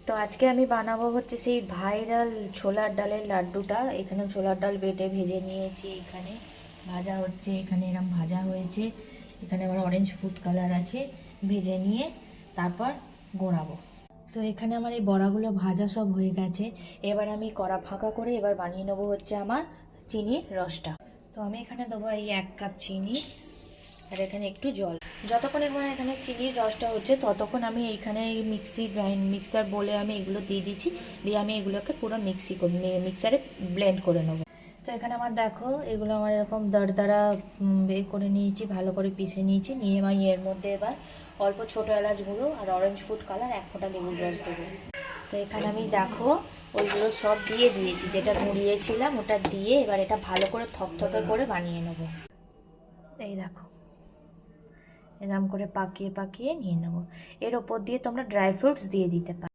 তো আজকে আমি বানাবো হচ্ছে সেই ভাইরাল ছোলার ডালের লাড্ডুটা। এখানে ছোলার ডাল বেটে ভেজে নিয়েছি, এখানে ভাজা হচ্ছে, এখানে এরম ভাজা হয়েছে, এখানে আবার অরেঞ্জ ফুড কালার আছে, ভেজে নিয়ে তারপর গোড়াবো। তো এখানে আমার এই বড়াগুলো ভাজা সব হয়ে গেছে। এবার আমি কড়া ফাঁকা করে এবার বানিয়ে নেবো হচ্ছে আমার চিনির রসটা। তো আমি এখানে দেবো এই 1 কাপ চিনি, আর এখানে একটু জল। যতক্ষণ এখানে চিনির রসটা হচ্ছে ততক্ষণ আমি এইখানে মিক্সার বলে আমি এগুলো দিয়ে দিচ্ছি, দিয়ে আমি এগুলোকে পুরো মিক্সারে ব্লেন্ড করে নেবো। তো এখানে আমার দেখো এগুলো আমার এরকম দরদরা করে নিয়েছি, ভালো করে পিষে নিয়েছি, নিয়ে আমি এর মধ্যে এবার অল্প ছোটো এলাচ গুঁড়ো আর অরেঞ্জ ফুড কালার 1 ফোঁটা লেবুর রস দেবো। তো এখানে আমি দেখো ওইগুলো সব দিয়ে দিয়েছি, যেটা গুঁড়িয়েছিলাম ওটা দিয়ে এবার এটা ভালো করে থকথকে করে বানিয়ে নেবো। এই দেখো এরকম করে পাকিয়ে পাকিয়ে নিয়ে নেবো। এর ওপর দিয়ে তোমরা ড্রাই ফ্রুটস দিয়ে দিতে পারো।